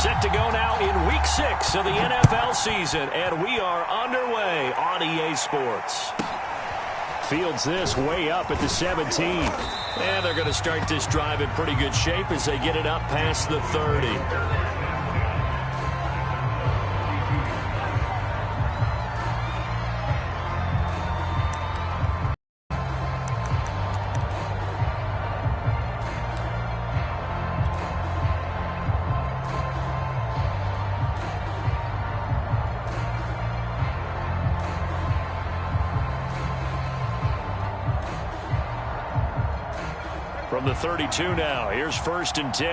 Set to go now in Week 6 of the NFL season, and we are underway on EA Sports. Fields this way up at the 17. And they're going to start this drive in pretty good shape as they get it up past the 30. From the 32 now, here's 1st and 10.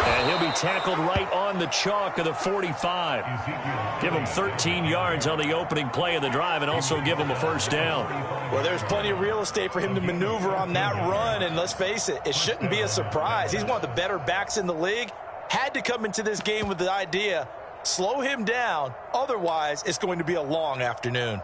And he'll be tackled right on the chalk of the 45. Give him 13 yards on the opening play of the drive and also give him a 1st down. Well, there's plenty of real estate for him to maneuver on that run, and let's face it, it shouldn't be a surprise. He's one of the better backs in the league. Had to come into this game with the idea, slow him down, otherwise it's going to be a long afternoon.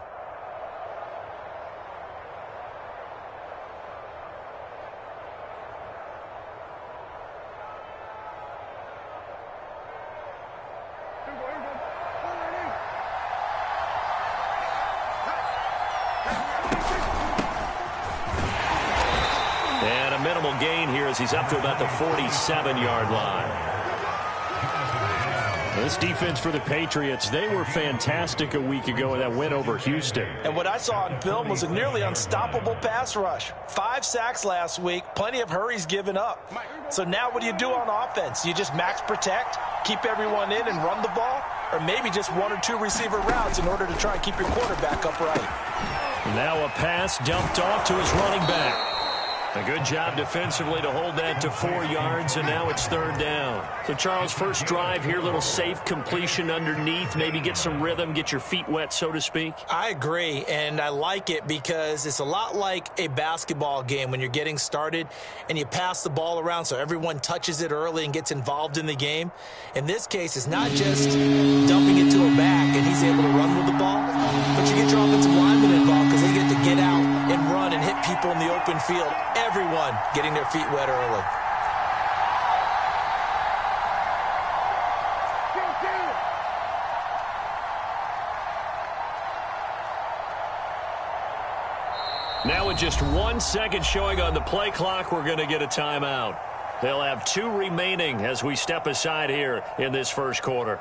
And a minimal gain here as he's up to about the 47-yard line. This defense for the Patriots, they were fantastic a week ago in that win over Houston. And what I saw on film was a nearly unstoppable pass rush. 5 sacks last week, plenty of hurries given up. So now what do you do on offense? You just max protect, keep everyone in and run the ball, or maybe just 1 or 2 receiver routes in order to try and keep your quarterback upright. Now a pass dumped off to his running back. A good job defensively to hold that to 4 yards, and now it's 3rd down. So, Charles, first drive here, little safe completion underneath, maybe get some rhythm, get your feet wet, so to speak. I agree, and I like it because it's a lot like a basketball game when you're getting started and you pass the ball around so everyone touches it early and gets involved in the game. In this case, it's not just dumping it to a back and he's able to run with the ball, but you get your offensive linemen involved because they get to get out and run and hit people in the open field. Everyone getting their feet wet early. Now with just 1 second showing on the play clock, we're going to get a timeout. They'll have 2 remaining as we step aside here in this first quarter.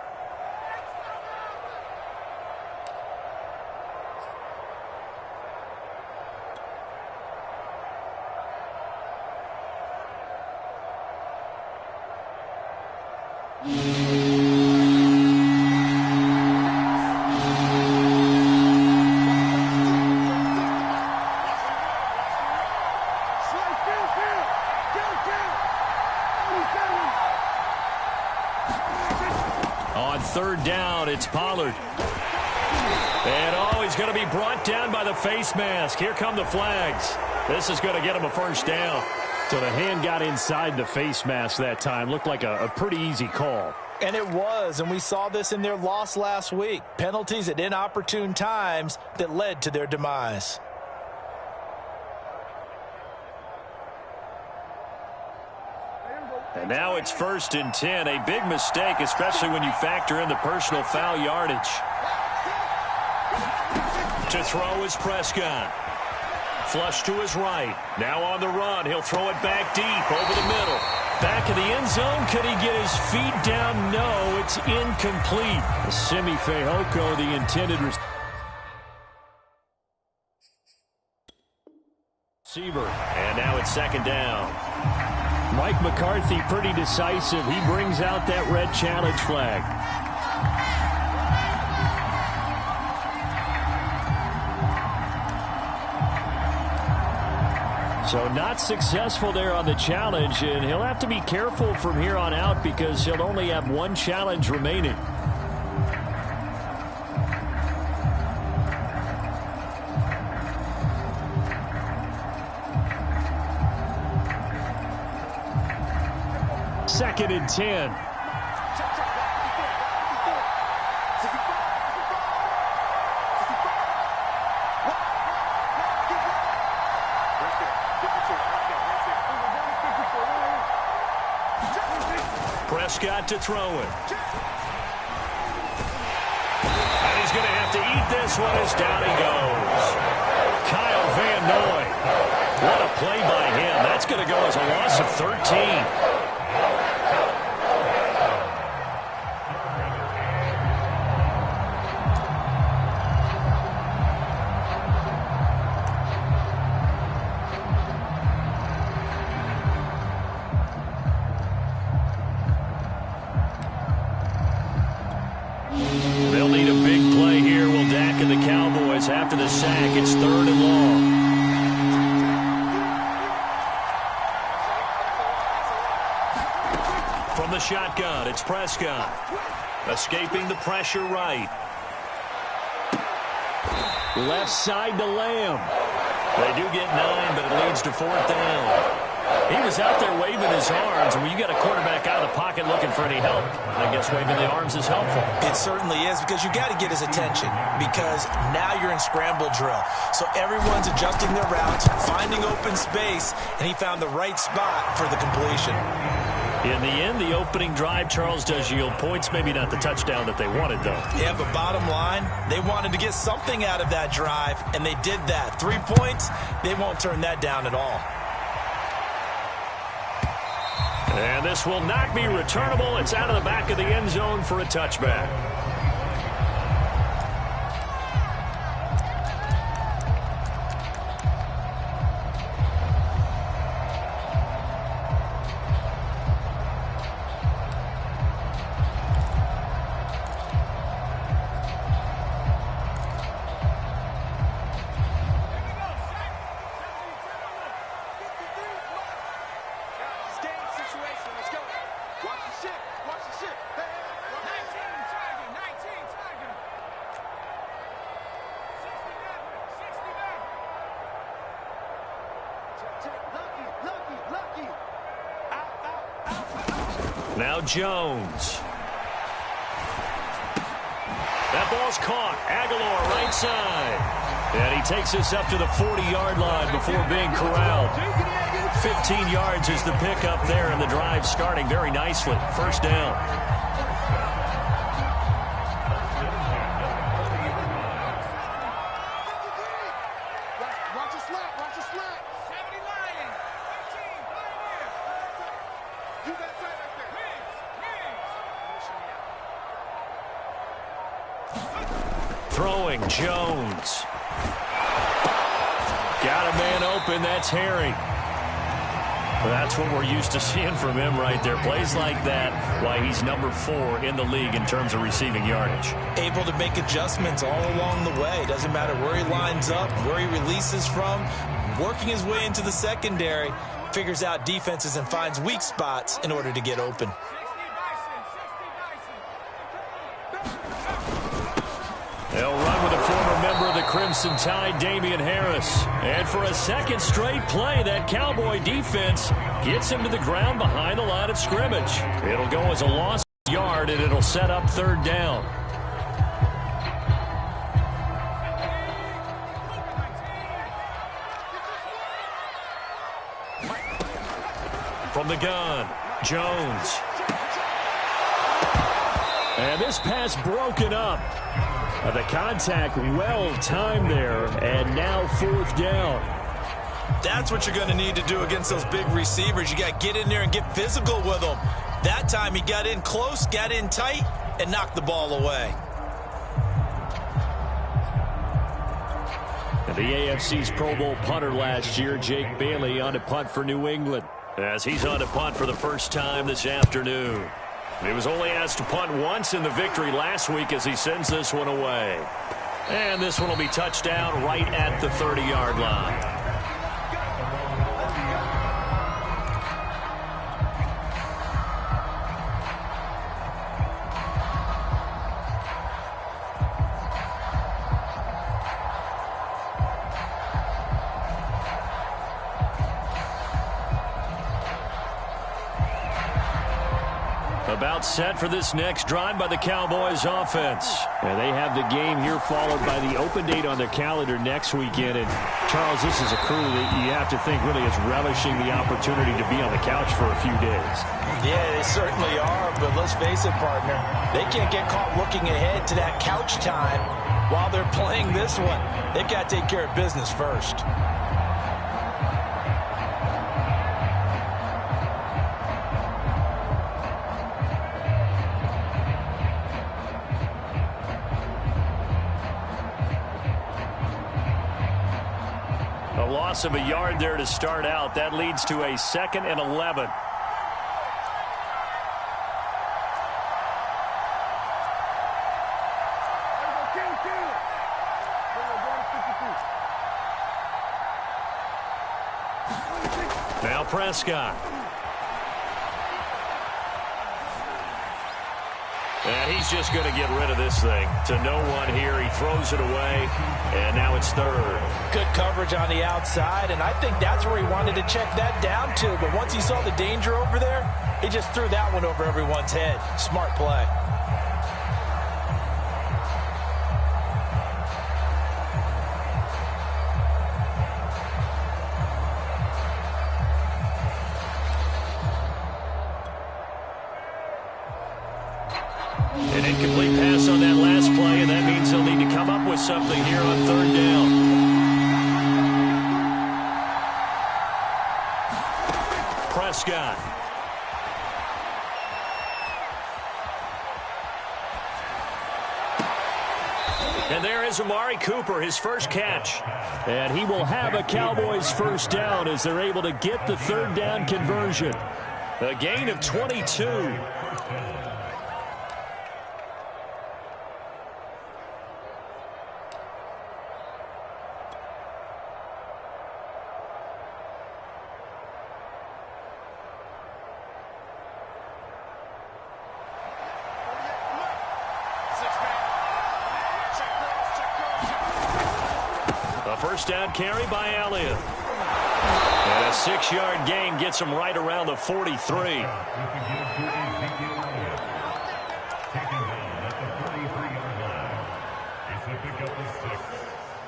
On 3rd down, it's Pollard. And he's going to be brought down by the face mask. Here come the flags. This is going to get him a 1st down. So the hand got inside the face mask that time. Looked like a pretty easy call. And it was, and we saw this in their loss last week. Penalties at inopportune times that led to their demise. And now it's 1st and 10. A big mistake, especially when you factor in the personal foul yardage. To throw is Prescott. Flush to his right. Now on the run. He'll throw it back deep over the middle. Back in the end zone. Could he get his feet down? No, it's incomplete. Simi Fehoko, the intended receiver. And now it's 2nd down. Mike McCarthy pretty decisive. He brings out that red challenge flag. So not successful there on the challenge, and he'll have to be careful from here on out because he'll only have 1 challenge remaining. Second and 10. Prescott to throw it. And he's going to have to eat this one as down he goes. Kyle Van Noy. What a play by him. That's going to go as a loss of 13. They'll need a big play here, will Dak and the Cowboys. After the sack, it's 3rd and long. From the shotgun, it's Prescott. Escaping the pressure right. Left side to Lamb. They do get 9, but it leads to 4th down. He was out there waving his arms, and when you got a quarterback out of the pocket looking for any help, I guess waving the arms is helpful. It certainly is, because you got to get his attention, because now you're in scramble drill. So everyone's adjusting their routes, finding open space, and he found the right spot for the completion. In the end, the opening drive, Charles, does yield points. Maybe not the touchdown that they wanted, though. Yeah, but bottom line, they wanted to get something out of that drive, and they did that. 3 points, they won't turn that down at all. And this will not be returnable. It's out of the back of the end zone for a touchback. Now Jones. That ball's caught. Aguilar right side. And he takes us up to the 40-yard line before being corralled. 15 yards is the pickup there, and the drive starting very nicely. 1st down. Throwing, Jones. Got a man open, that's Harry. That's what we're used to seeing from him right there. Plays like that, why he's number 4 in the league in terms of receiving yardage. Able to make adjustments all along the way. Doesn't matter where he lines up, where he releases from. Working his way into the secondary, figures out defenses and finds weak spots in order to get open. They'll run with a former member of the Crimson Tide, Damian Harris. And for a second straight play, that Cowboy defense gets him to the ground behind the line of scrimmage. It'll go as a lost yard, and it'll set up 3rd down. From the gun, Jones. And this pass broken up. The contact well timed there, and now 4th down. That's what you're going to need to do against those big receivers. You got to get in there and get physical with them. That time he got in close, got in tight, and knocked the ball away. The AFC's Pro Bowl punter last year, Jake Bailey, on to punt for New England, as he's on to punt for the first time this afternoon. He was only asked to punt once in the victory last week as he sends this one away. And this one will be touchdown right at the 30-yard line. A About set for this next drive by the Cowboys offense. And they have the game here followed by the open date on their calendar next weekend. And Charles, this is a crew that you have to think really is relishing the opportunity to be on the couch for a few days. Yeah, they certainly are, but let's face it, partner. They can't get caught looking ahead to that couch time while they're playing this one. They've got to take care of business first. A loss of a yard there to start out. That leads to a 2nd and 11. Now Prescott. And he's just going to get rid of this thing. To no one here. He throws it away. And now it's 3rd. Good coverage on the outside, and I think that's where he wanted to check that down to. But once he saw the danger over there, he just threw that one over everyone's head. Smart play. An incomplete pass on that last play, and that means he'll need to come up with something here on 3rd down. Prescott. And there is Amari Cooper, his first catch. And he will have a Cowboys first down as they're able to get the 3rd down conversion. A gain of 22. First down carry by Elliott. And a 6-yard gain gets him right around the 43.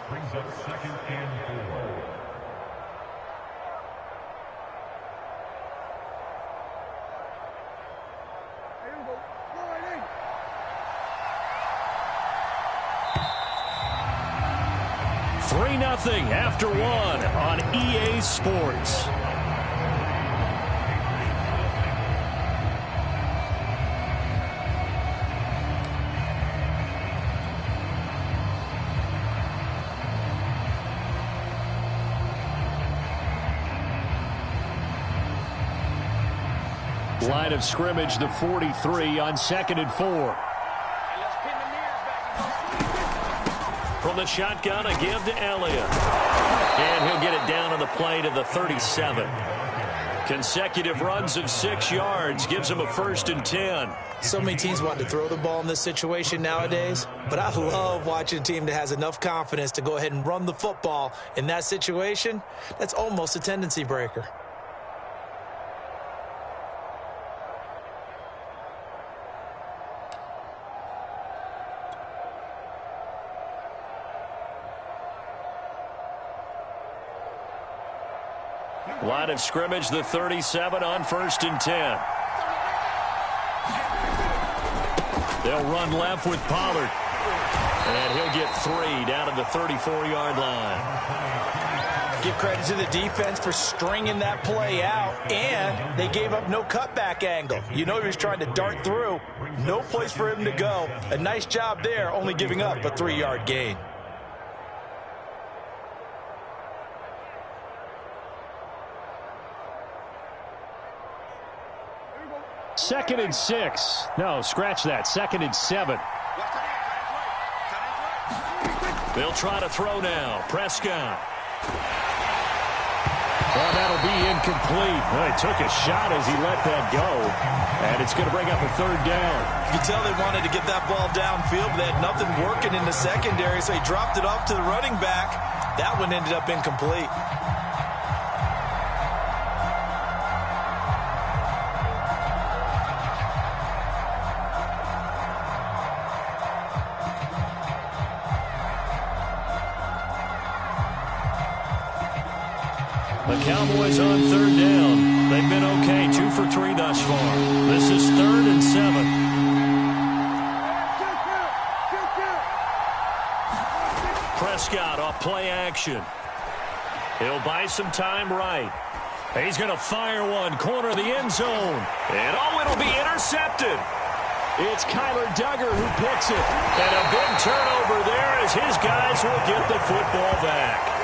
Brings up 2nd and 4. Nothing after 1 on EA Sports. Line of scrimmage, the 43 on 2nd and 4. From the shotgun, a give to Elliott. And he'll get it down on the play to the 37. Consecutive runs of 6 yards gives him a 1st and 10. So many teams want to throw the ball in this situation nowadays, but I love watching a team that has enough confidence to go ahead and run the football in that situation. That's almost a tendency breaker. Line of scrimmage, the 37 on 1st and 10. They'll run left with Pollard. And he'll get 3 down at the 34-yard line. Give credit to the defense for stringing that play out, and they gave up no cutback angle. You know he was trying to dart through. No place for him to go. A nice job there, only giving up a 3-yard gain. Second and 6. No, scratch that. 2nd and 7. They'll try to throw now. Prescott. Well, that'll be incomplete. Well, he took a shot as he let that go. And it's going to bring up a 3rd down. You can tell they wanted to get that ball downfield, but they had nothing working in the secondary, so he dropped it off to the running back. That one ended up incomplete. The Cowboys on third down. They've been okay, 2 for 3 thus far. This is 3rd and 7. Prescott off play action. He'll buy some time right. He's going to fire one, corner of the end zone. And it'll be intercepted. It's Kyler Duggar who picks it. And a big turnover there as his guys will get the football back.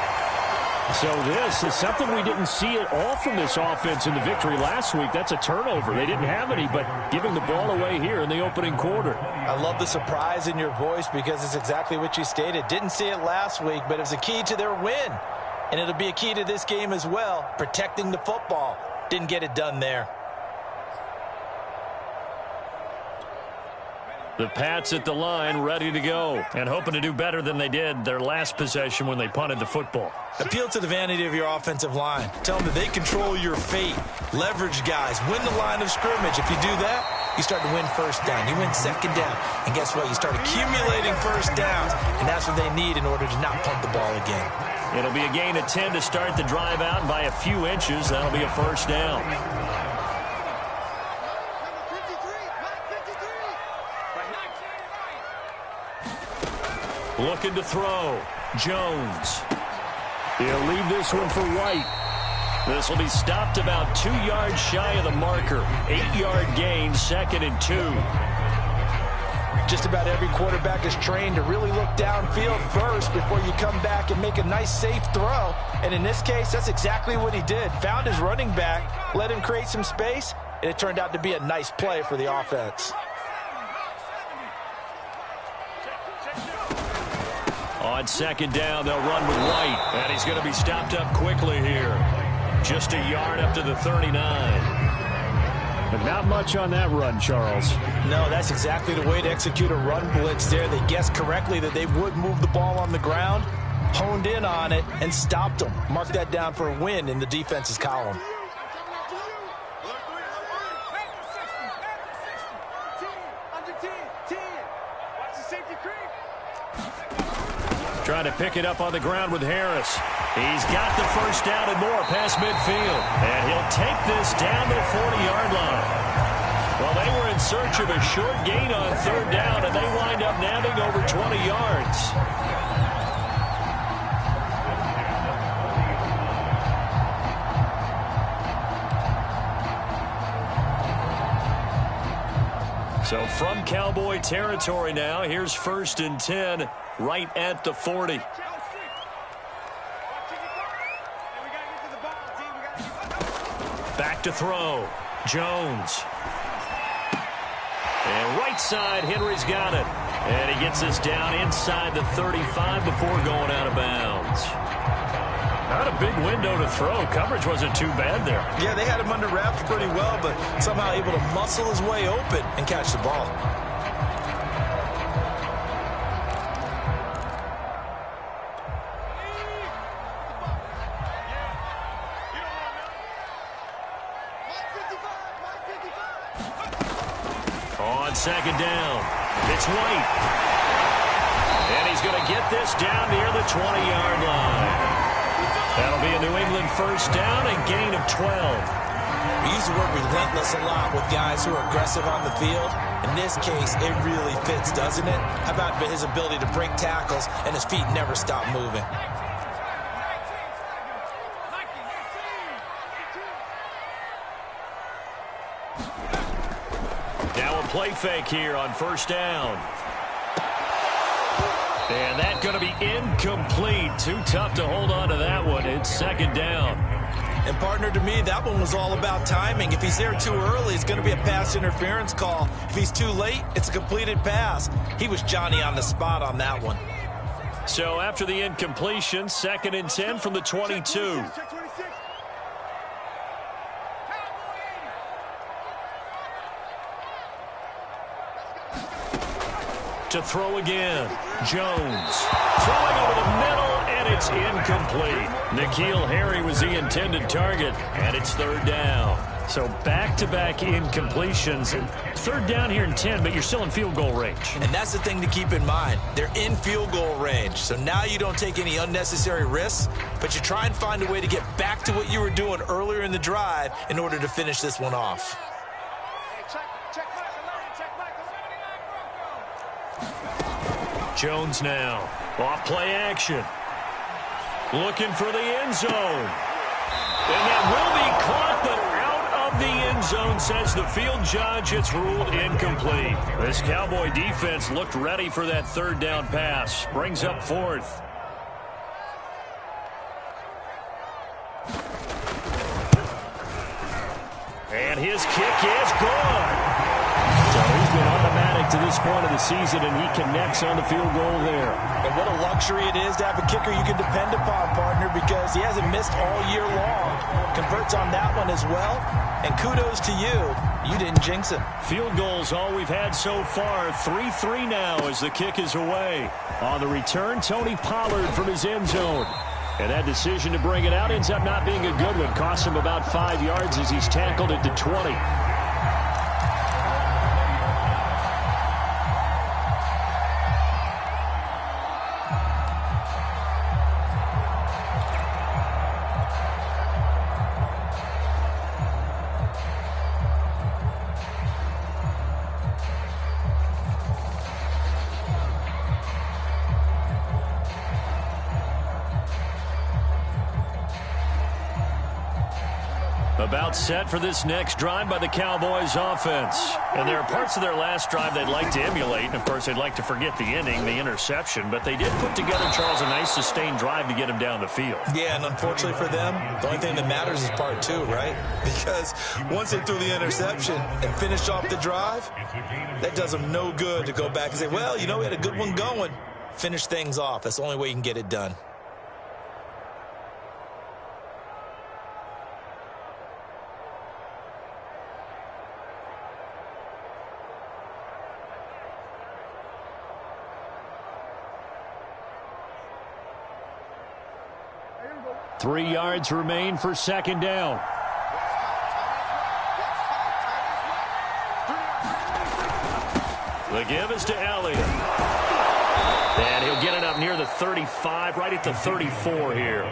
So this is something we didn't see at all from this offense in the victory last week. That's a turnover. They didn't have any, but giving the ball away here in the opening quarter. I love the surprise in your voice because it's exactly what you stated. Didn't see it last week, but it was a key to their win. And it'll be a key to this game as well, protecting the football. Didn't get it done there. The Pats at the line, ready to go, and hoping to do better than they did their last possession when they punted the football. Appeal to the vanity of your offensive line. Tell them that they control your fate. Leverage guys. Win the line of scrimmage. If you do that, you start to win first down. You win second down. And guess what? You start accumulating first downs. And that's what they need in order to not punt the ball again. It'll be a gain of 10 to start the drive out, and by a few inches, that'll be a first down. Looking to throw. Jones. He'll leave this one for White. This will be stopped about 2 yards shy of the marker. 8-yard gain, 2nd and 2. Just about every quarterback is trained to really look downfield first before you come back and make a nice, safe throw. And in this case, that's exactly what he did. Found his running back, let him create some space, and it turned out to be a nice play for the offense. On 2nd down, they'll run with White. And he's going to be stopped up quickly here. Just a yard up to the 39. But not much on that run, Charles. No, that's exactly the way to execute a run blitz there. They guessed correctly that they would move the ball on the ground, honed in on it, and stopped them. Mark that down for a win in the defense's column. Trying to pick it up on the ground with Harris. He's got the first down and more past midfield. And he'll take this down to the 40-yard line. Well, they were in search of a short gain on 3rd down, and they wind up nabbing over 20 yards. So from Cowboy territory now, here's 1st and 10 right at the 40. Back to throw. Jones. And right side, Henry's got it. And he gets us down inside the 35 before going out of bounds. Not a big window to throw. Coverage wasn't too bad there. Yeah, they had him under wraps pretty well, but somehow able to muscle his way open and catch the ball. On 2nd down, it's White. And he's going to get this down near the 20-yard line. That'll be a New England first down and gain of 12. We use the word relentless a lot with guys who are aggressive on the field. In this case, it really fits, doesn't it? How about his ability to break tackles and his feet never stop moving? Now a play fake here on 1st down. And that's going to be incomplete. Too tough to hold on to that one. It's 2nd down. And, partner, to me, that one was all about timing. If he's there too early, it's going to be a pass interference call. If he's too late, it's a completed pass. He was Johnny on the spot on that one. So after the incompletion, 2nd and 10 from the 22. To throw again. Jones throwing over the middle, and it's incomplete. N'Keal Harry was the intended target, and it's 3rd down. So back-to-back incompletions. Third down here in 10, but you're still in field goal range. And that's the thing to keep in mind. They're in field goal range. So now you don't take any unnecessary risks, but you try and find a way to get back to what you were doing earlier in the drive in order to finish this one off. Jones now. Off play action. Looking for the end zone. And that will be caught, but out of the end zone, says the field judge. It's ruled incomplete. This Cowboy defense looked ready for that third down pass. Brings up fourth. And his kick is good. So he's been automatic to this point of the season, and he connects on the field goal there. And what a luxury it is to have a kicker you can depend upon, partner, because he hasn't missed all year long. Converts on that one as well. And kudos to you. You didn't jinx him. Field goals all we've had so far. 3-3 now as the kick is away. On the return, Tony Pollard from his end zone. And that decision to bring it out ends up not being a good one. Cost him about 5 yards as he's tackled it to 20. About set for this next drive by the Cowboys offense. And there are parts of their last drive they'd like to emulate. And, of course, they'd like to forget the inning, the interception. But they did put together, Charles, a nice sustained drive to get him down the field. Yeah, and unfortunately for them, the only thing that matters is part two, right? Because once they threw the interception and finished off the drive, that does them no good to go back and say, well, you know, we had a good one going. Finish things off. That's the only way you can get it done. Three yards remain for second down. The give is to Elliott. And he'll get it up near the 35, right at the 34 here.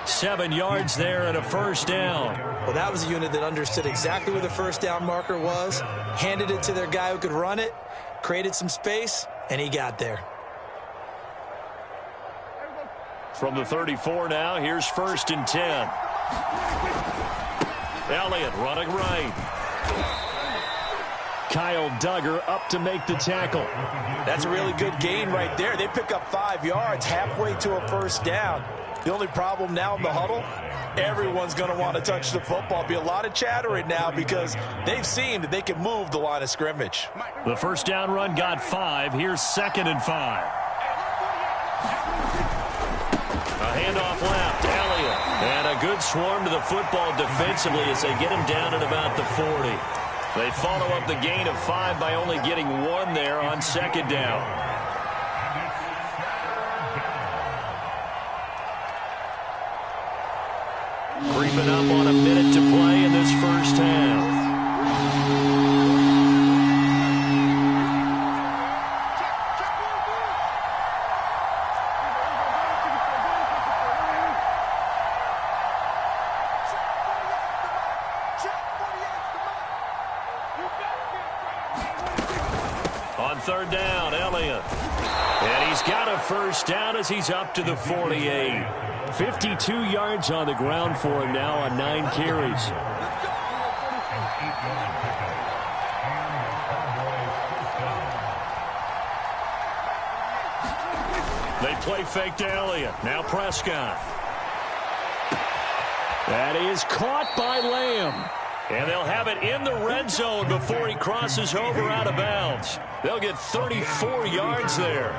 7 yards there and a first down. Well, that was a unit that understood exactly where the first down marker was, handed it to their guy who could run it, created some space, and he got there. From the 34 now, here's 1st and 10. Elliott running right. Kyle Duggar up to make the tackle. That's a really good gain right there. They pick up 5 yards halfway to a first down. The only problem now in the huddle, everyone's going to want to touch the football. Be a lot of chattering now because they've seen that they can move the line of scrimmage. The first down run got 5. Here's 2nd and 5. A handoff left, Elliott. And a good swarm to the football defensively as they get him down at about the 40. They follow up the gain of 5 by only getting 1 there on 2nd down. Creeping up on a minute to play in this first half. Third down, Elliott. And he's got a first down as he's up to the 48. 52 yards on the ground for him now on 9 carries. They play fake to Elliott. Now Prescott. That is caught by Lamb. And they'll have it in the red zone before he crosses over out of bounds. They'll get 34 yards there.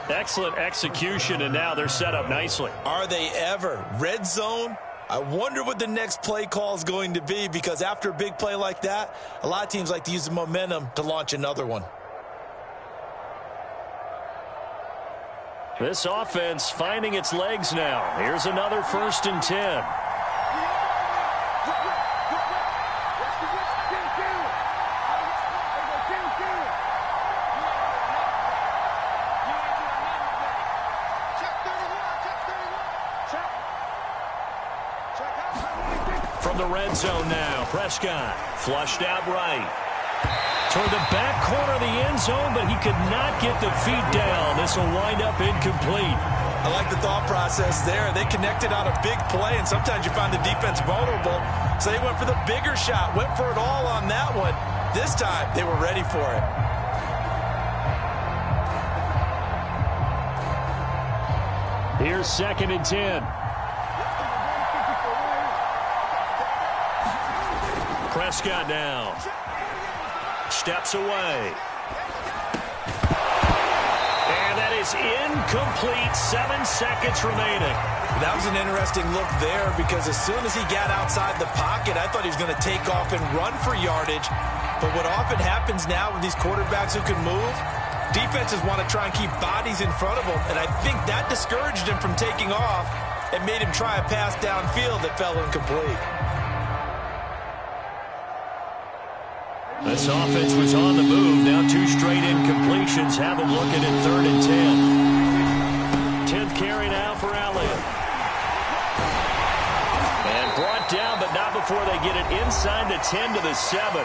Excellent execution, and now they're set up nicely. Are they ever? Red zone? I wonder what the next play call is going to be, because after a big play like that, a lot of teams like to use the momentum to launch another one. This offense finding its legs now. Here's another 1st and 10. the red zone now. Prescott flushed out right. Toward the back corner of the end zone, but he could not get the feet down. This will wind up incomplete. I like the thought process there. They connected on a big play, and sometimes you find the defense vulnerable. So they went for the bigger shot, went for it all on that one. This time, they were ready for it. Here's 2nd and 10. Prescott now. Steps away. And that is incomplete. 7 seconds remaining. That was an interesting look there because as soon as he got outside the pocket, I thought he was going to take off and run for yardage. But what often happens now with these quarterbacks who can move, defenses want to try and keep bodies in front of them, and I think that discouraged him from taking off and made him try a pass downfield that fell incomplete. This offense was on the move. Now 2 straight incompletions have them looking at 3rd and 10. 10th carry now for Elliott. And brought down, but not before they get it inside the 10 to the 7.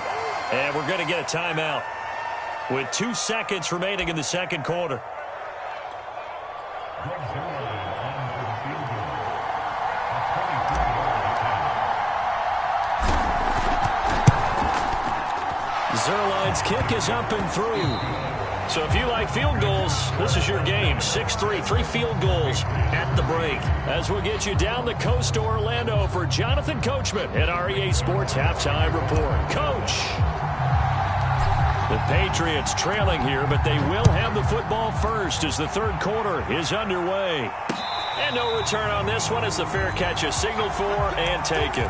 And we're going to get a timeout with 2 seconds remaining in the second quarter. Zerline's kick is up and through. So if you like field goals, this is your game. 6-3, 3 field goals at the break. As we'll get you down the coast to Orlando for Jonathan Coachman at REA Sports Halftime Report. Coach! The Patriots trailing here, but they will have the football first as the third quarter is underway. And no return on this one as the fair catch is signaled for and taken.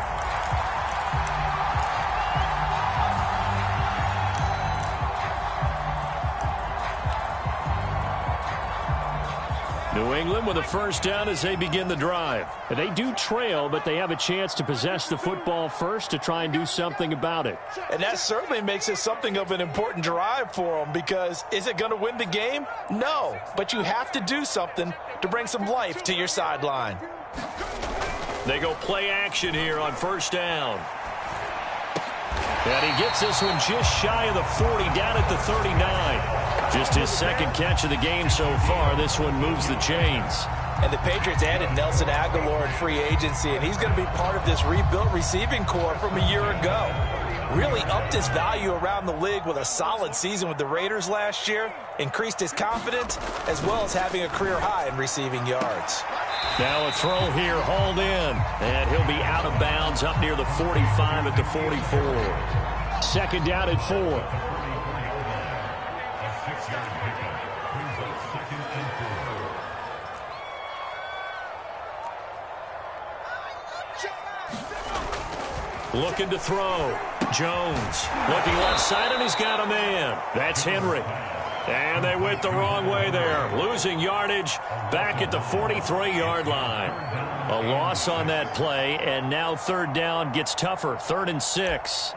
New England with a first down as they begin the drive. They do trail, but they have a chance to possess the football first to try and do something about it. And that certainly makes it something of an important drive for them because is it going to win the game? No, but you have to do something to bring some life to your sideline. They go play action here on first down. And he gets this one just shy of the 40, down at the 39. Just his second catch of the game so far. This one moves the chains. And the Patriots added Nelson Aguilar in free agency, and he's going to be part of this rebuilt receiving corps from a year ago. Really upped his value around the league with a solid season with the Raiders last year, increased his confidence, as well as having a career high in receiving yards. Now a throw here, hauled in, and he'll be out of bounds up near the 45 at the 44. Second down and 4. Looking to throw. Jones looking left side, and he's got a man. That's Henry. And they went the wrong way there. Losing yardage back at the 43-yard line. A loss on that play, and now third down gets tougher. 3rd and 6.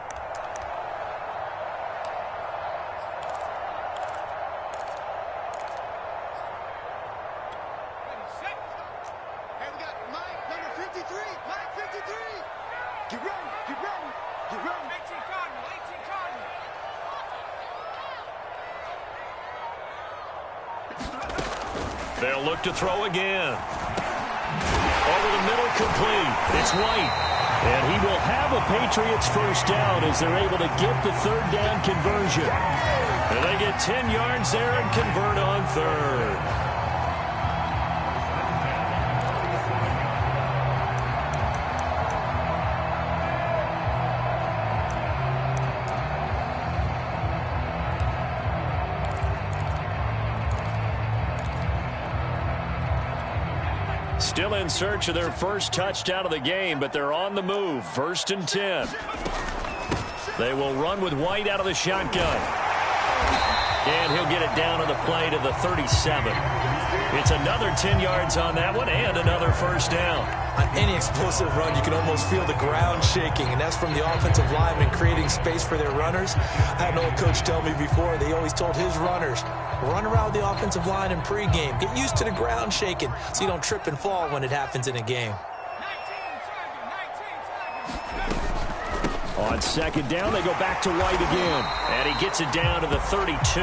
They'll look to throw again. Over the middle, complete. It's White. And he will have a Patriots first down as they're able to get the third down conversion. And they get 10 yards there and convert on third. Still in search of their first touchdown of the game, but they're on the move. 1st and 10. They will run with White out of the shotgun. And he'll get it down to the play to the 37. It's another 10 yards on that one and another first down. On any explosive run, you can almost feel the ground shaking, and that's from the offensive linemen creating space for their runners. I had an old coach tell me before, they always told his runners, run around the offensive line in pregame. Get used to the ground shaking so you don't trip and fall when it happens in a game. 19, On second down, they go back to White again. And he gets it down to the 32.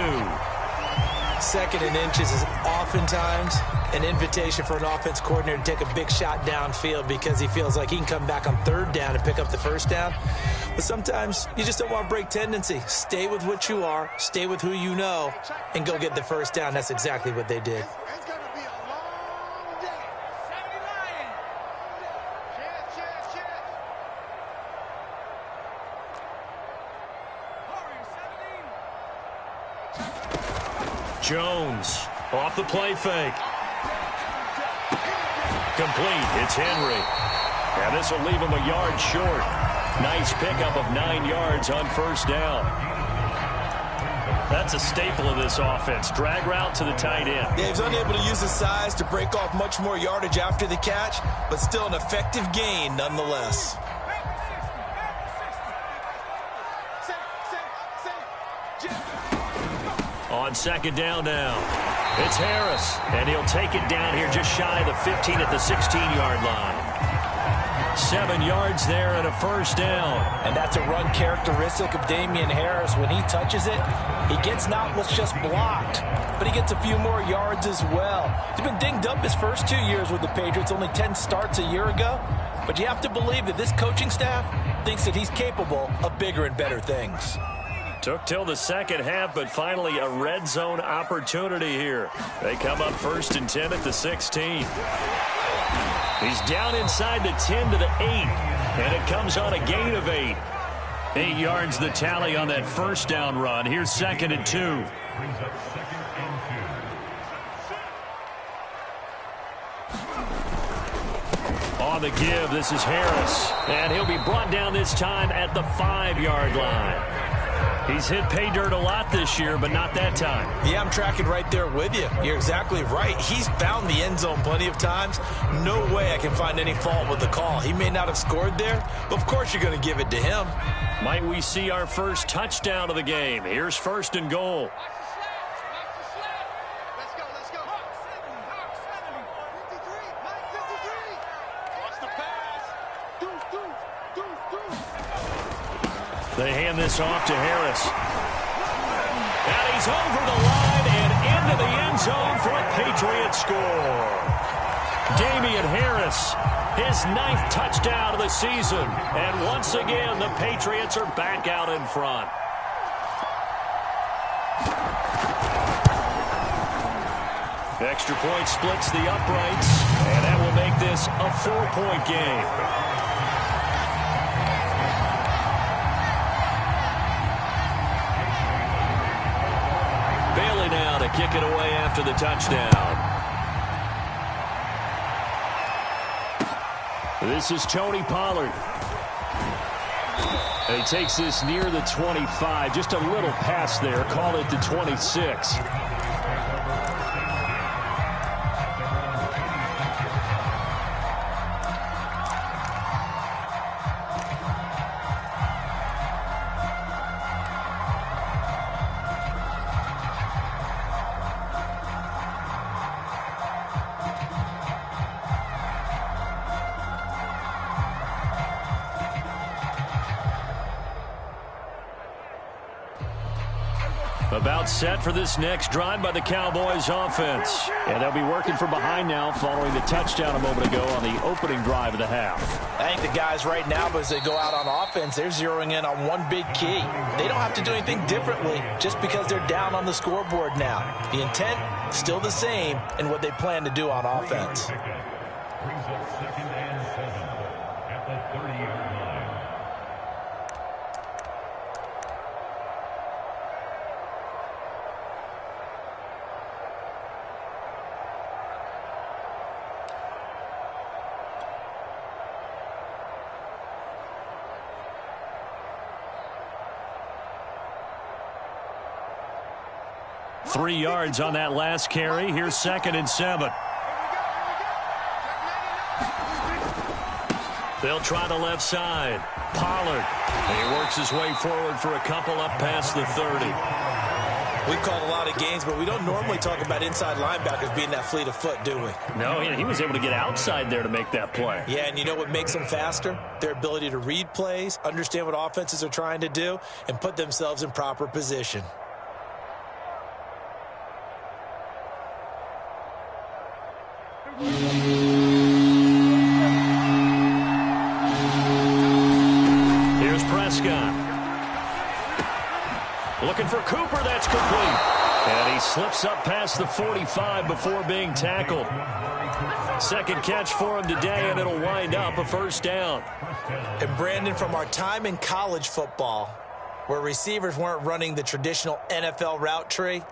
Second and inches is oftentimes an invitation for an offense coordinator to take a big shot downfield because he feels like he can come back on third down and pick up the first down. But sometimes you just don't want to break tendency. Stay with what you are, stay with who you know, and go get the first down. That's exactly what they did. Jones off the play fake. Complete. It's Henry. And this will leave him a yard short. Nice pickup of 9 yards on first down. That's a staple of this offense. Drag route to the tight end. Yeah, he's unable to use his size to break off much more yardage after the catch, but still an effective gain nonetheless. On second down now, it's Harris, and he'll take it down here just shy of the 15 at the 16-yard line. 7 yards there and a first down. And that's a run characteristic of Damian Harris. When he touches it, he gets not what's just blocked, but he gets a few more yards as well. He's been dinged up his first 2 years with the Patriots, only 10 starts a year ago. But you have to believe that this coaching staff thinks that he's capable of bigger and better things. Took till the second half, but finally a red zone opportunity here. They come up first and 10 at the 16. He's down inside the 10 to the 8, and it comes on a gain of 8. 8 yards the tally on that first down run. Here's second and 2. Brings up second and 2. On the give, this is Harris, and he'll be brought down this time at the 5-yard line. He's hit pay dirt a lot this year, but not that time. Yeah, I'm tracking right there with you. You're exactly right. He's found the end zone plenty of times. No way I can find any fault with the call. He may not have scored there, but of course you're going to give it to him. Might we see our first touchdown of the game? Here's first and goal. They hand this off to Harris. And he's over the line and into the end zone for a Patriots score. Damian Harris, his 9th touchdown of the season. And once again, the Patriots are back out in front. Extra point splits the uprights, and that will make this a 4-point game. Now to kick it away after the touchdown. This is Tony Pollard. And he takes this near the 25. Just a little pass there. Call it the 26. About set for this next drive by the Cowboys offense. And they'll be working from behind now following the touchdown a moment ago on the opening drive of the half. I think the guys right now, as they go out on offense, they're zeroing in on one big key. They don't have to do anything differently just because they're down on the scoreboard now. The intent, still the same in what they plan to do on offense. Brings up second and 7 at the 30-yard line. Three yards on that last carry. Here's second and 7. They'll try the left side. Pollard. And he works his way forward for a couple up past the 30. We've called a lot of games, but we don't normally talk about inside linebackers being that fleet of foot, do we? No, he was able to get outside there to make that play. Yeah, and you know what makes them faster? Their ability to read plays, understand what offenses are trying to do, and put themselves in proper position. Here's Prescott. Looking for Cooper, that's complete. And he slips up past the 45 before being tackled. Second catch for him today, and it'll wind up a first down. And Brandon, from our time in college football, where receivers weren't running the traditional NFL route tree,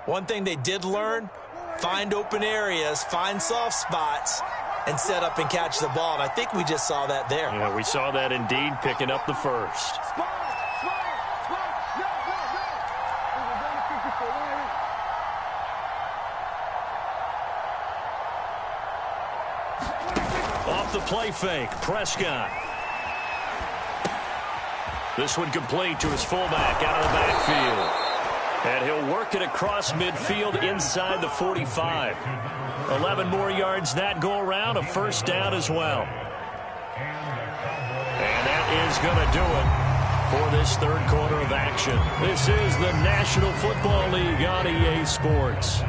one thing they did learn, find open areas, find soft spots, and set up and catch the ball. And I think we just saw that there. Yeah, we saw that indeed, picking up the first. Off the play fake, Prescott. This one complete to his fullback out of the backfield. And he'll work it across midfield inside the 45. 11 more yards that go around, a first down as well. And that is going to do it for this third quarter of action. This is the National Football League on EA Sports.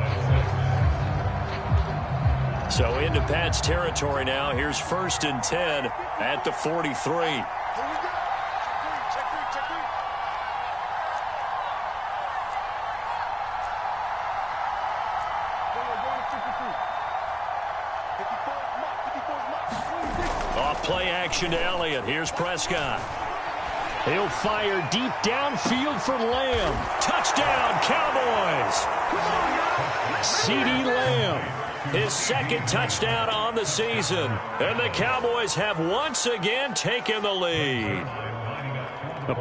So into Pat's territory now. Here's 1st and 10 at the 43. Off play action to Elliott. Here's Prescott. He'll fire deep downfield for Lamb. Touchdown, Cowboys! CeeDee Lamb. His second touchdown on the season. And the Cowboys have once again taken the lead.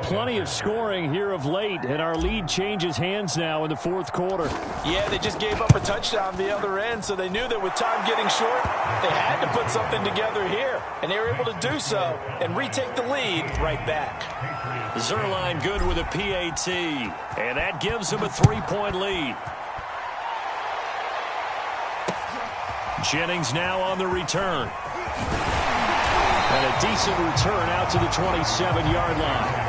Plenty of scoring here of late, and our lead changes hands now in the fourth quarter. Yeah, they just gave up a touchdown the other end, so they knew that with time getting short, they had to put something together here. And they were able to do so and retake the lead right back. Zerline good with a PAT, and that gives them a 3-point lead. Jennings now on the return. And a decent return out to the 27-yard line.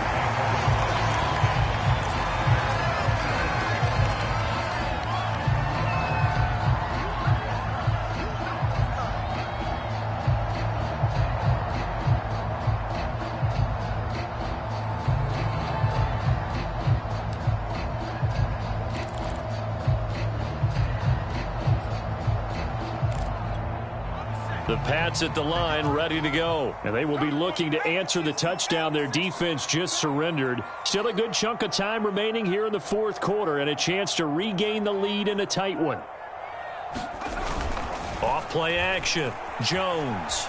The Pats at the line, ready to go. And they will be looking to answer the touchdown their defense just surrendered. Still a good chunk of time remaining here in the fourth quarter and a chance to regain the lead in a tight one. Off play action, Jones.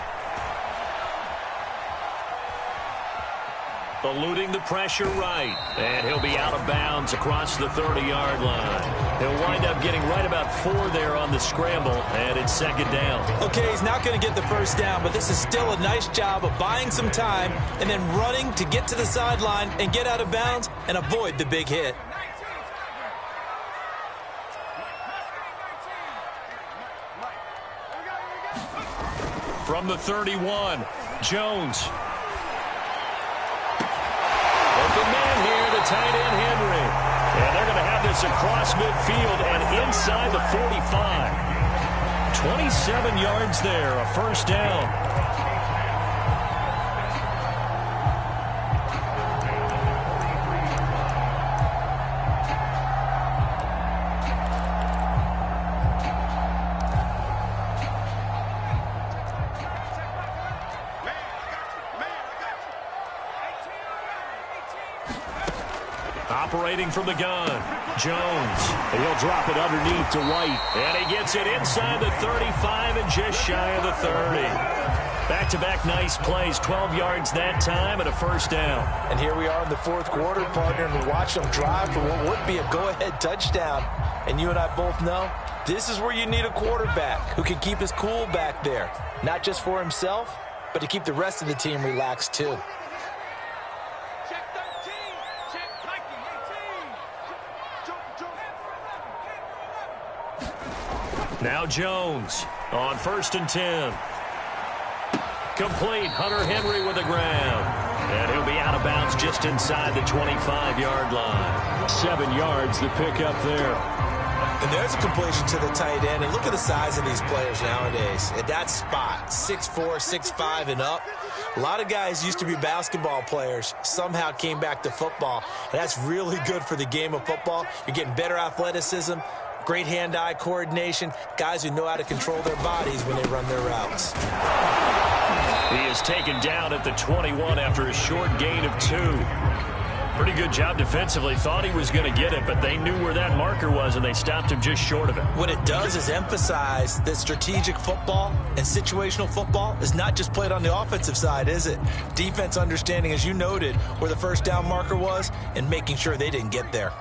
Eluding the pressure right. And he'll be out of bounds across the 30-yard line. He'll wind up getting right about 4 there on the scramble, and it's second down. Okay, he's not going to get the first down, but this is still a nice job of buying some time and then running to get to the sideline and get out of bounds and avoid the big hit. From the 31, Jones. Open man here, the tight end Henry. And they're going to have this across midfield and inside the 45. 27 yards there, a first down. Operating from the gun, Jones. He'll drop it underneath to White. And he gets it inside the 35 and just shy of the 30. Back-to-back nice plays, 12 yards that time and a first down. And here we are in the fourth quarter, partner, and we watch them drive for what would be a go-ahead touchdown. And you and I both know this is where you need a quarterback who can keep his cool back there, not just for himself, but to keep the rest of the team relaxed too. Now Jones on 1st and 10. Complete. Hunter Henry with the ground. And he'll be out of bounds just inside the 25-yard line. 7 yards to pick up there. And there's a completion to the tight end. And look at the size of these players nowadays. At that spot, 6'4", 6'5", and up. A lot of guys used to be basketball players, somehow came back to football. And that's really good for the game of football. You're getting better athleticism, great hand-eye coordination, guys who know how to control their bodies when they run their routes. He is taken down at the 21 after a short gain of 2. Pretty good job defensively. Thought he was going to get it, but they knew where that marker was, and they stopped him just short of it. What it does is emphasize that strategic football and situational football is not just played on the offensive side, is it? Defense understanding, as you noted, where the first down marker was and making sure they didn't get there.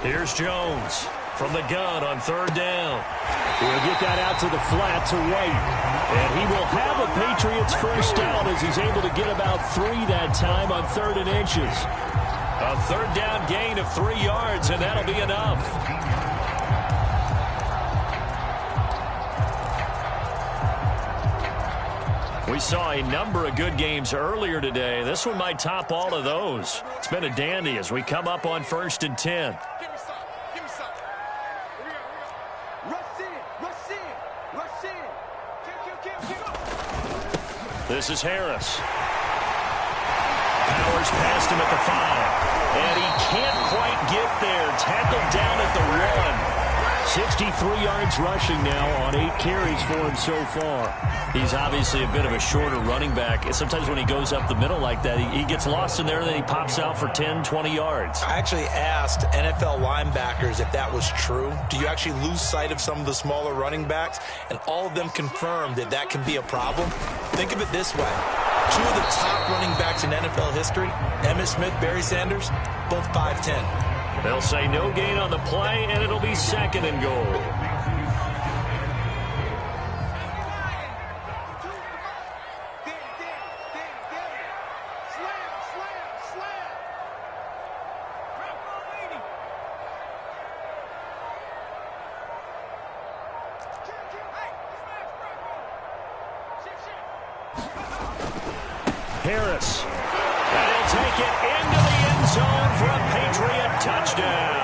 Here's Jones from the gun on 3rd down. He'll get that out to the flat to White. And he will have a Patriots first down as he's able to get about 3 that time on 3rd and inches. A 3rd down gain of 3 yards, and that'll be enough. We saw a number of good games earlier today. This one might top all of those. It's been a dandy as we come up on 1st and 10. This is Harris. Powers past him at the 5. And he can't quite get there. Tackled down at the 1. 63 yards rushing now on 8 carries for him so far. He's obviously a bit of a shorter running back. And sometimes when he goes up the middle like that, he gets lost in there, and then he pops out for 10, 20 yards. I actually asked NFL linebackers if that was true. Do you actually lose sight of some of the smaller running backs? And all of them confirmed that that can be a problem. Think of it this way. 2 of the top running backs in NFL history, Emmitt Smith, Barry Sanders, both 5'10". They'll say no gain on the play, and it'll be 2nd and goal. Harris. And he'll take it into the end zone for a Patriot touchdown.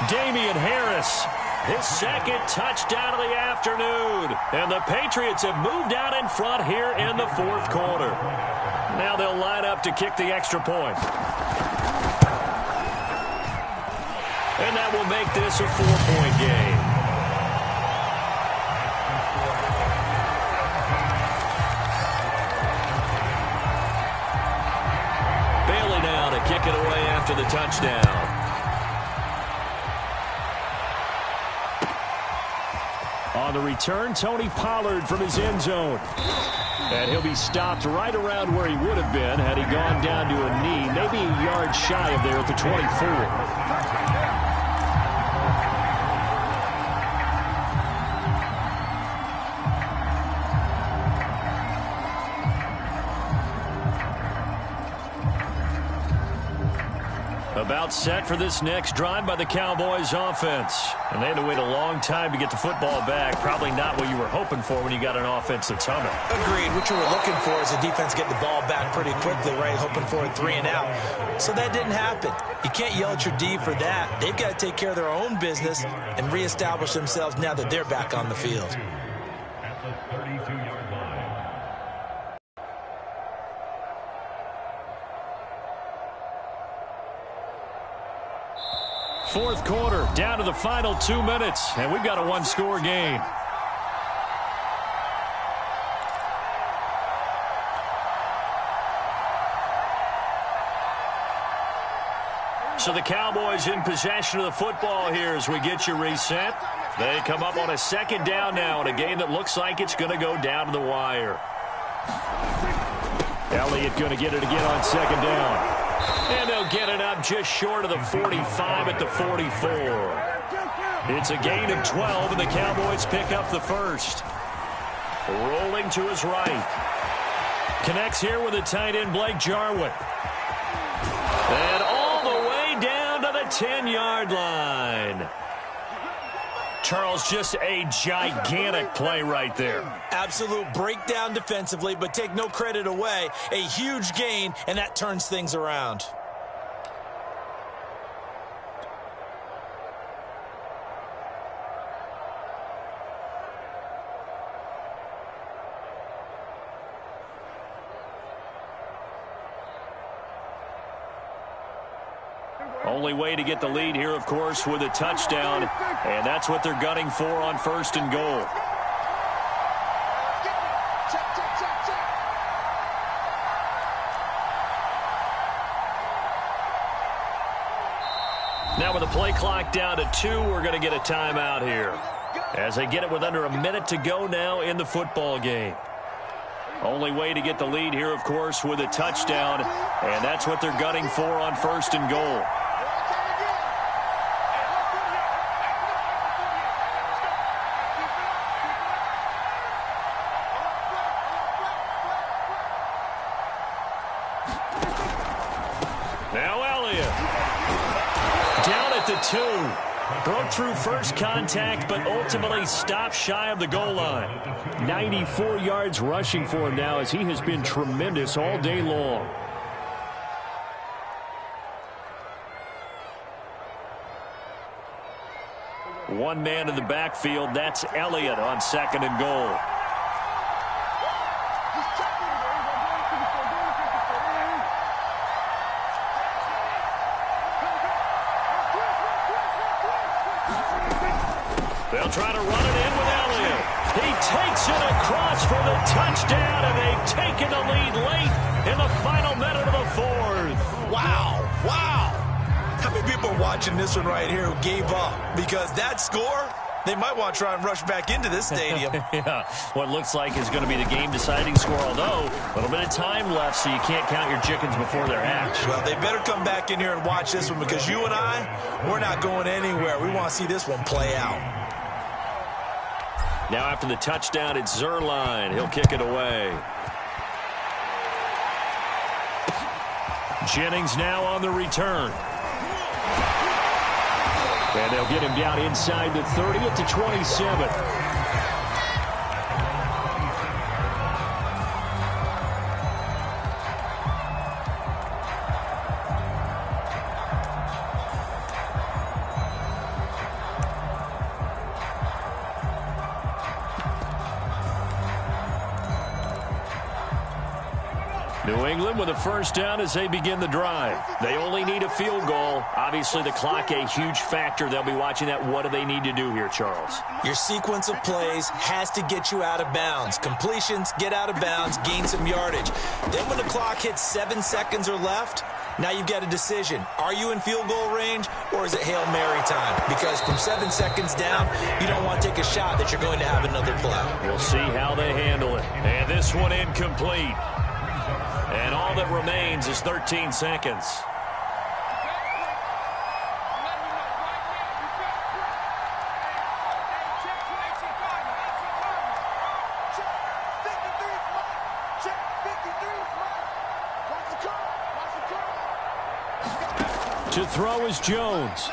Damian Harris, his 2nd touchdown of the afternoon. And the Patriots have moved out in front here in the 4th quarter. Now they'll line up to kick the extra point. And that will make this a 4-point game. Kick it away after the touchdown. On the return, Tony Pollard from his end zone. And he'll be stopped right around where he would have been had he gone down to a knee, maybe a yard shy of there at the 24. About set for this next drive by the Cowboys offense. And they had to wait a long time to get the football back. Probably not what you were hoping for when you got an offense that's humming. Agreed. What you were looking for is a defense get the ball back pretty quickly, right? Hoping for a 3 and out. So that didn't happen. You can't yell at your D for that. They've got to take care of their own business and reestablish themselves now that they're back on the field. At the 32-yard line. 4th quarter, down to the final 2 minutes, and we've got a 1-score game. So the Cowboys in possession of the football here as we get you reset. They come up on a 2nd down now in a game that looks like it's going to go down to the wire. Elliott going to get it again on 2nd down. And they'll get it up just short of the 45 at the 44. It's a gain of 12, and the Cowboys pick up the first. Rolling to his right. Connects here with the tight end, Blake Jarwin. And all the way 10-yard line. Charles, just a gigantic play right there. Absolute breakdown defensively, but take no credit away. A huge gain, and that turns things around. Only way to get the lead here, of course, with a touchdown. And that's what they're gunning for on 1st and goal. Now with the play clock down to 2, we're going to get a timeout here. As they get it with under a minute to go now in the football game. Only way to get the lead here, of course, with a touchdown. And that's what they're gunning for on 1st and goal. The 2. Broke through first contact, but ultimately stopped shy of the goal line. 94 yards rushing for him now, as he has been tremendous all day long. One man in the backfield. That's Elliott on 2nd and goal. They'll try to run it in with Elliott. He takes it across for the touchdown, and they've taken the lead late in the final minute of the 4th. Wow, wow. How many people are watching this one right here who gave up? Because that score, they might want to try and rush back into this stadium. Yeah, what looks like is going to be the game-deciding score, although a little bit of time left, so you can't count your chickens before they're hatched. Well, they better come back in here and watch this one, because you and I, we're not going anywhere. We want to see this one play out. Now after the touchdown, it's Zuerlein. He'll kick it away. Jennings now on the return. And they'll get him down inside the 30 at the 27. New England with a first down as they begin the drive. They only need a field goal. Obviously, the clock a huge factor. They'll be watching that. What do they need to do here, Charles? Your sequence of plays has to get you out of bounds. Completions, get out of bounds, gain some yardage. Then when the clock hits 7 seconds or left, now you've got a decision. Are you in field goal range, or is it Hail Mary time? Because from 7 seconds down, you don't want to take a shot that you're going to have another play. We'll see how they handle it. And this one incomplete. And all that remains is 13 seconds. To throw is Jones.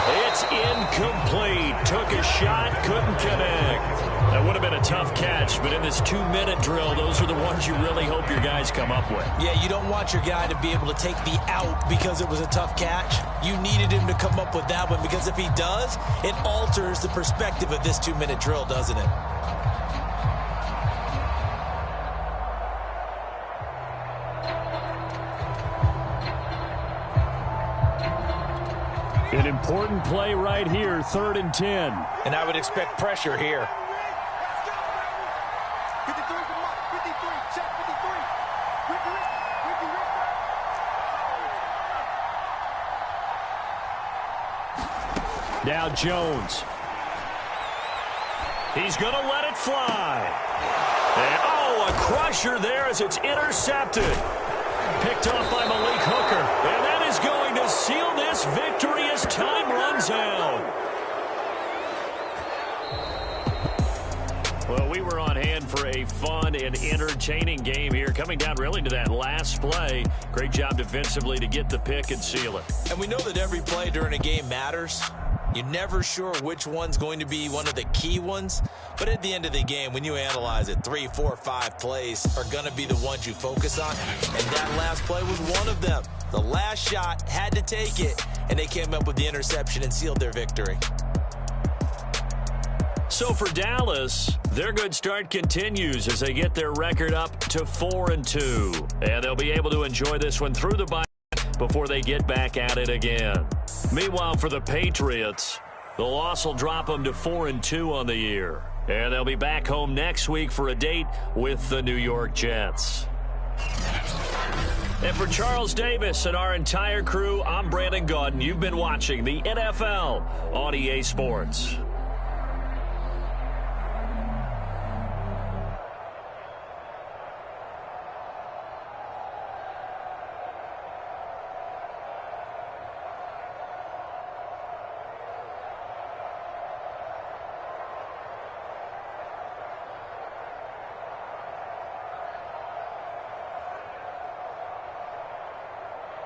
It's incomplete. Took a shot, couldn't connect. That would have been a tough catch, but in this 2-minute drill, those are the ones you really hope your guys come up with. Yeah, you don't want your guy to be able to take the out because it was a tough catch. You needed him to come up with that one, because if he does, it alters the perspective of this 2-minute drill, doesn't it? An important play right here, 3rd and 10. And I would expect pressure here. Now Jones. He's going to let it fly. And, oh, a crusher there as it's intercepted. Picked off by Malik Hooker. And that is going to seal this victory as time runs out. Well, we were on hand for a a fun and entertaining game here, coming down really to that last play. Great job defensively to get the pick and seal it. And we know that every play during a game matters. You're never sure which one's going to be one of the key ones. But at the end of the game, when you analyze it, 3, 4, 5 plays are going to be the ones you focus on. And that last play was one of them. The last shot had to take it, and they came up with the interception and sealed their victory. So for Dallas, their good start continues as they get their record up to 4-2. And they'll be able to enjoy this one through the bye before they get back at it again. Meanwhile, for the Patriots, the loss will drop them to 4-2 on the year. And they'll be back home next week for a date with the New York Jets. And for Charles Davis and our entire crew, I'm Brandon Gaudin. You've been watching the NFL on EA Sports.